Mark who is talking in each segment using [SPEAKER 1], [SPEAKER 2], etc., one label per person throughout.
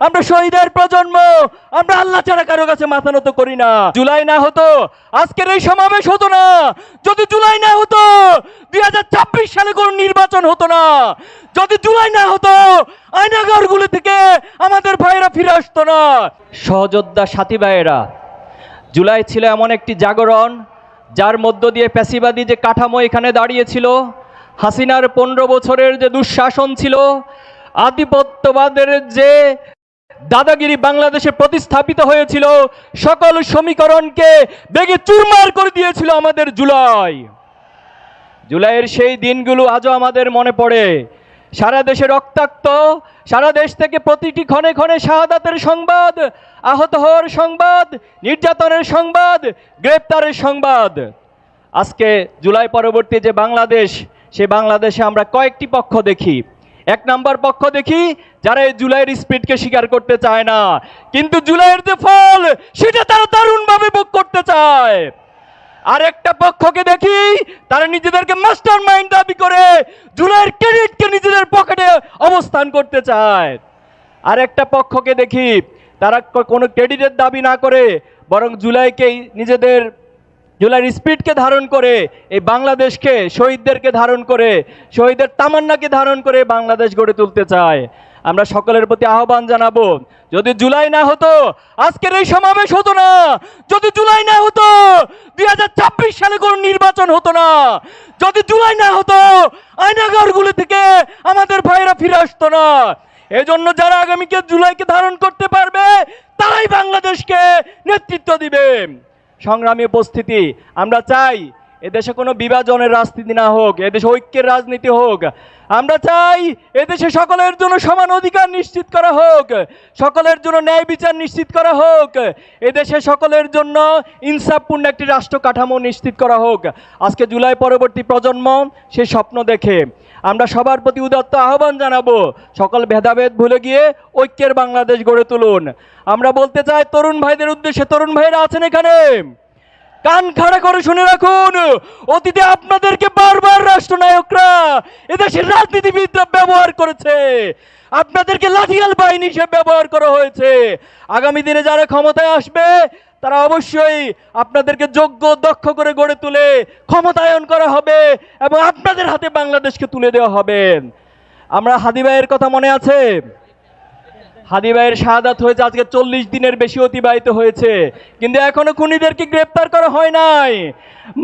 [SPEAKER 1] আমরা শহীদের প্রজন্ম, আমরা আল্লাহ ছাড়া কারো কাছে মাথা নত করি না। জুলাই না হতো আজকের এই সমাবেশ হতো না। যদি জুলাই না হতো 2026 সালে কোন নির্বাচন হতো না। যদি জুলাই না হতো আয়নাঘরগুলো থেকে আমাদের ভাইয়েরা ফিরে আসতো না। সহযোদ্ধা সাথী ভাইয়েরা, জুলাই ছিল এমন একটি জাগরণ যার মধ্য দিয়ে ফ্যাসিবাদী যে কাঠামো এখানে দাঁড়িয়েছিল, হাসিনার 15 বছরের যে দুঃশাসন ছিল, আধিপত্যবাদের যে দাদাগিরি বাংলাদেশে প্রতিস্থাপিত হয়েছিল, সকল সমীকরণকে ভেঙে চুরমার করে দিয়েছিল আমাদের জুলাই। জুলাইয়ের সেই দিনগুলো আজও আমাদের মনে পড়ে। সারা দেশে রক্তাক্ত, সারা দেশ থেকে প্রতিটি ক্ষণে ক্ষণে শাহাদাতের সংবাদ, আহত হওয়ার সংবাদ, নির্যাতনের সংবাদ, গ্রেপ্তারের সংবাদ। আজকে জুলাই পরবর্তী যে বাংলাদেশ, সে বাংলাদেশে আমরা কয়েকটি পক্ষ দেখি। এক নম্বর পক্ষ দেখি যারা এই জুলাইয়ের স্পিডকে স্বীকার করতে চায় না, কিন্তু জুলাইয়ের যে ফল সেটা তারা দারুণভাবে ভোগ করতে চায়। আর একটা পক্ষকে দেখি তারা নিজেদেরকে মাস্টার মাইন্ড দাবি করে জুলাইয়ের ক্রেডিটকে নিজেদের পকেটে অবস্থান করতে চায়। আর একটা পক্ষকে দেখি তারা কোনো ক্রেডিটের দাবি না করে বরং জুলাইকেই নিজেদের, জুলাইয়ের স্পিডকে ধারণ করে এই বাংলাদেশকে, শহীদদেরকে ধারণ করে, শহীদের তামান্নাকে ধারণ করে বাংলাদেশ গড়ে তুলতে চায়। আমরা সকলের প্রতি আহ্বান জানাবো, যদি জুলাই না হতো আজকের এই সমাবেশ হতো না। যদি জুলাই না হতো 2026 সালে কোন নির্বাচন হতো না। যদি জুলাই না হতো আয়নাঘরগুলো থেকে আমাদের ভাইয়েরা ফিরে আসতো না। এজন্য যারা আগামীকে জুলাইকে ধারণ করতে পারবে তারাই বাংলাদেশকে নেতৃত্ব দিবে। সংগ্রামী উপস্থিতি, আমরা চাই এদেশে কোনো বিভাজনের রাজনীতি না হোক, এদেশে ঐক্যের রাজনীতি হোক। আমরা চাই এদেশে সকলের জন্য সমান অধিকার নিশ্চিত করা হোক, সকলের জন্য ন্যায় বিচার নিশ্চিত করা হোক, এদেশে সকলের জন্য ইনসাফপূর্ণ একটি রাষ্ট্র কাঠামো নিশ্চিত করা হোক। আজকে জুলাই পরবর্তী প্রজন্ম সেই স্বপ্ন দেখে। আমরা সবার প্রতি উদাত্ত আহ্বান জানাবো, সকল ভেদাভেদ ভুলে গিয়ে ঐক্যের বাংলাদেশ গড়ে তুলুন। আমরা বলতে চাই তরুণ ভাইদের উদ্দেশ্যে, তরুণ ভাইরা আছেন এখানে, কান খাড়া করে শুনে রাখুন, অতীতে আপনাদেরকে বারবার রাষ্ট্রনায়করা, এদেশের রাজনীতিবিদরা ব্যবহার করেছে, আপনাদেরকে লাঠিয়াল বাহিনী হিসেবে ব্যবহার করা হয়েছে। আগামী দিনে যারা ক্ষমতায় আসবে তারা অবশ্যই আপনাদেরকে যোগ্য, দক্ষ করে গড়ে তুলে ক্ষমতায়ন করা হবে এবং আপনাদের হাতে বাংলাদেশকে তুলে দেওয়া হবে। আমরা হাদি ভাইয়ের কথা মনে আছে? হাদি ভাইয়ের শাহাদাত হয়েছে আজকে 40 দিনের বেশি অতিবাহিত হয়েছে, কিন্তু এখনো খুনিদেরকে গ্রেপ্তার করা হয় নাই।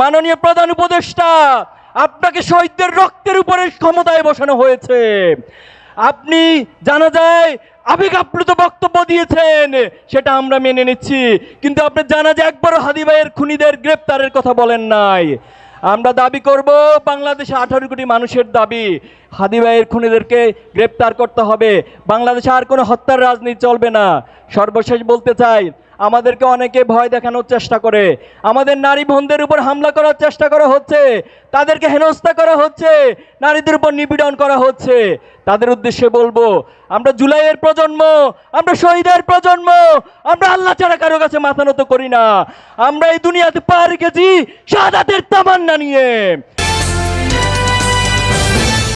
[SPEAKER 1] মাননীয় প্রধান উপদেষ্টা, আপনাকে শহীদদের রক্তের উপরে ক্ষমতায় বসানো হয়েছে। আপনি জানা যায় আবেগ আপ্লুত বক্তব্য দিয়েছেন, সেটা আমরা মেনে নিচ্ছি, কিন্তু আপনি জানা যায় একবারও হাদি ভাইয়ের খুনিদের গ্রেপ্তারের কথা বলেন নাই। আমরা দাবি করব, বাংলাদেশে 18 কোটি মানুষের দাবি, হাদি ভাইয়ের খুনিদেরকে গ্রেপ্তার করতে হবে। বাংলাদেশে আর কোনো হত্যার রাজনীতি চলবে না। সর্বশেষ বলতে চাই, আমাদেরকে অনেকে ভয় দেখানোর চেষ্টা করে, আমাদের নারী বোনদের উপর হামলা করার চেষ্টা করা হচ্ছে, তাদেরকে হেনস্থা করা হচ্ছে, নারীদের উপর নিপীড়ন করা হচ্ছে। তাদের উদ্দেশ্যে বলবো, আমরা জুলাইয়ের প্রজন্ম, আমরা শহীদের প্রজন্ম, আমরা আল্লাহ ছাড়া কারো কাছে মাথা নত করি না। আমরা এই দুনিয়াতে পা রেখেছি শাহাদাতের তামান্না নিয়ে।